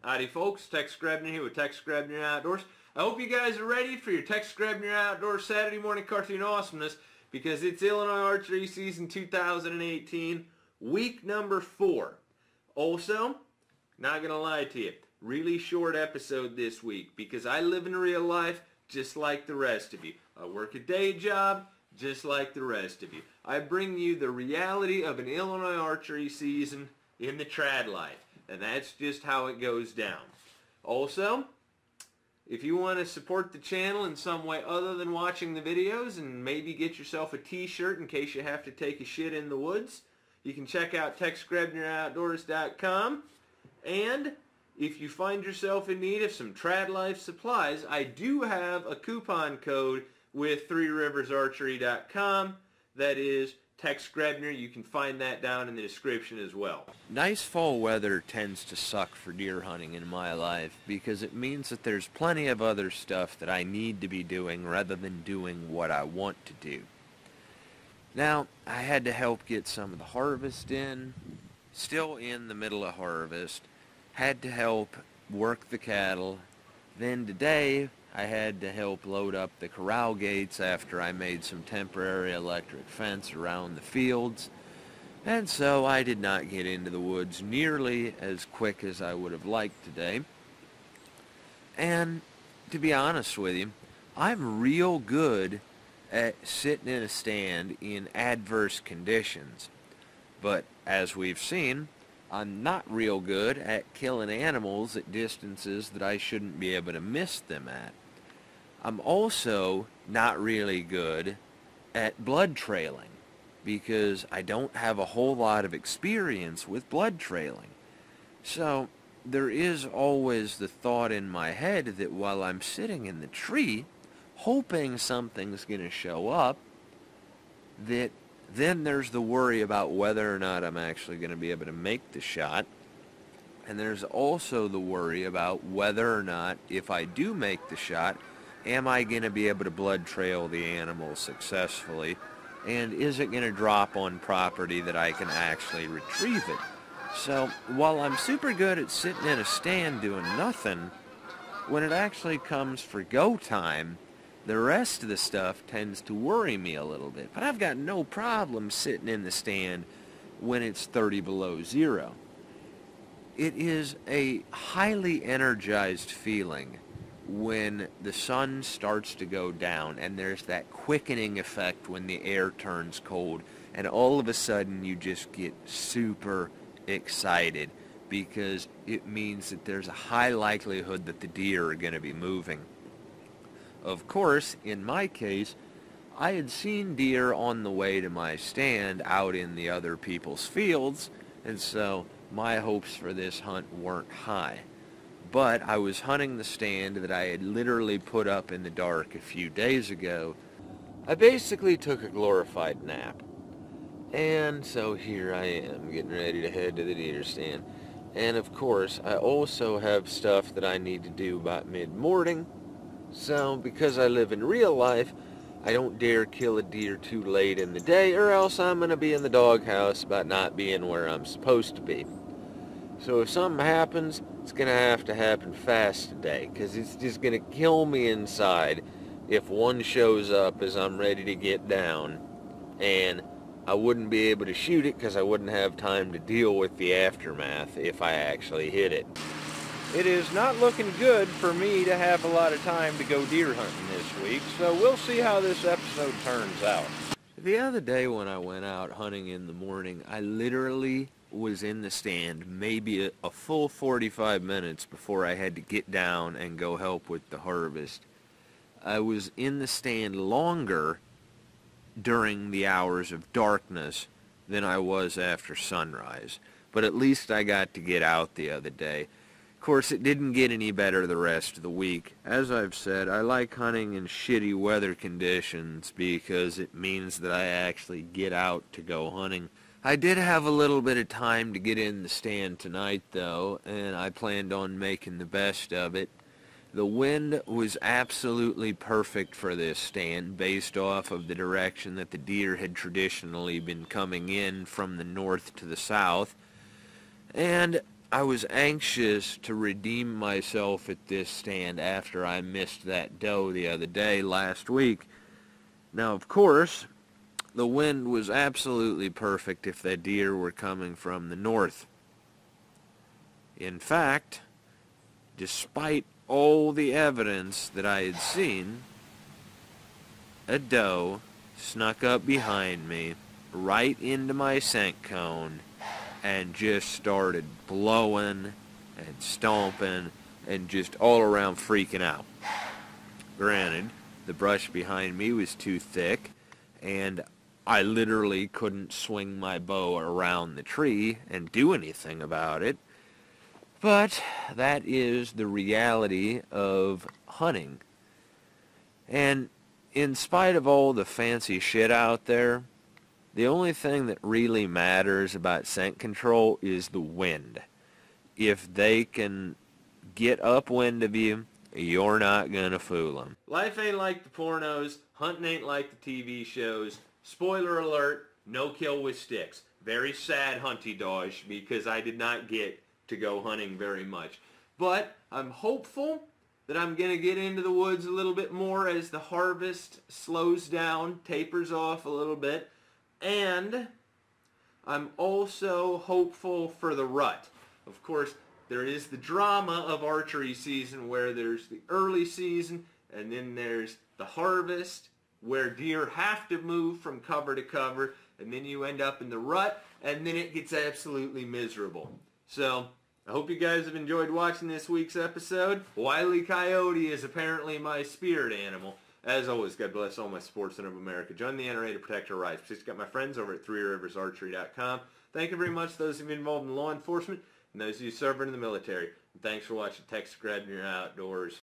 Howdy folks, Tex Grebner here with Tex Grebner Outdoors. I hope you guys are ready for your Tex Grebner Outdoors Saturday Morning Cartoon Awesomeness, because it's Illinois Archery season 2018, week number 4. Also, not gonna lie to you, really short episode this week because I live in real life just like the rest of you. I work a day job just like the rest of you. I bring you the reality of an Illinois archery season in the trad life. And that's just how it goes down. Also, if you want to support the channel in some way other than watching the videos and maybe get yourself a t-shirt in case you have to take a shit in the woods, you can check out TexGrebnerOutdoors.com. And if you find yourself in need of some trad life supplies, I do have a coupon code with ThreeRiversArchery.com. That is Tex Grebner. You can find that down in the description as well. Nice fall weather tends to suck for deer hunting in my life because it means that there's plenty of other stuff that I need to be doing rather than doing what I want to do. Now, I had to help get some of the harvest in, still in the middle of harvest, had to help work the cattle. Then today, I had to help load up the corral gates after I made some temporary electric fence around the fields, and so I did not get into the woods nearly as quick as I would have liked today. And to be honest with you, I'm real good at sitting in a stand in adverse conditions, but as we've seen, I'm not real good at killing animals at distances that I shouldn't be able to miss them at. I'm also not really good at blood trailing because I don't have a whole lot of experience with blood trailing. So there is always the thought in my head that while I'm sitting in the tree hoping something's going to show up, that then there's the worry about whether or not I'm actually going to be able to make the shot. And there's also the worry about whether or not, if I do make the shot, am I going to be able to blood trail the animal successfully? And is it going to drop on property that I can actually retrieve it? So while I'm super good at sitting in a stand doing nothing, when it actually comes for go time, the rest of the stuff tends to worry me a little bit. But I've got no problem sitting in the stand when it's 30 below zero. It is a highly energized feeling when the sun starts to go down and there's that quickening effect when the air turns cold, and all of a sudden you just get super excited because it means that there's a high likelihood that the deer are going to be moving. Of course, in my case, I had seen deer on the way to my stand out in the other people's fields, and so my hopes for this hunt weren't high. But I was hunting the stand that I had literally put up in the dark a few days ago. I basically took a glorified nap. And so here I am, getting ready to head to the deer stand. And of course, I also have stuff that I need to do by mid-morning. So, because I live in real life, I don't dare kill a deer too late in the day, or else I'm going to be in the doghouse about not being where I'm supposed to be. So if something happens, it's going to have to happen fast today, because it's just going to kill me inside if one shows up as I'm ready to get down, and I wouldn't be able to shoot it because I wouldn't have time to deal with the aftermath if I actually hit it. It is not looking good for me to have a lot of time to go deer hunting this week, so we'll see how this episode turns out. The other day when I went out hunting in the morning, I literally was in the stand maybe a full 45 minutes before I had to get down and go help with the harvest. I was in the stand longer during the hours of darkness than I was after sunrise, but at least I got to get out the other day. Of course, it didn't get any better the rest of the week. As I've said, I like hunting in shitty weather conditions because it means that I actually get out to go hunting. I did have a little bit of time to get in the stand tonight, though, and I planned on making the best of it. The wind was absolutely perfect for this stand based off of the direction that the deer had traditionally been coming in from the north to the south. And I was anxious to redeem myself at this stand after I missed that doe the other day last week. Now, of course, the wind was absolutely perfect if the deer were coming from the north. In fact, despite all the evidence that I had seen, a doe snuck up behind me, right into my scent cone, and just started blowing and stomping and just all around freaking out. Granted, the brush behind me was too thick, and I literally couldn't swing my bow around the tree and do anything about it. But that is the reality of hunting. And in spite of all the fancy shit out there, the only thing that really matters about scent control is the wind. If they can get upwind of you, you're not gonna fool them. Life ain't like the pornos. Hunting ain't like the TV shows. Spoiler alert, no kill with sticks. Very sad hunty dodge because I did not get to go hunting very much. But I'm hopeful that I'm going to get into the woods a little bit more as the harvest slows down, tapers off a little bit. And I'm also hopeful for the rut. Of course, there is the drama of archery season where there's the early season and then there's the harvest where deer have to move from cover to cover, and then you end up in the rut, and then it gets absolutely miserable. So, I hope you guys have enjoyed watching this week's episode. Wile E. Coyote is apparently my spirit animal. As always, God bless all my sportsmen of America. Join the NRA to protect our rights. Just got my friends over at threeriversarchery.com. Thank you very much to those of you involved in law enforcement and those of you serving in the military. And thanks for watching Tex Grebner Outdoors.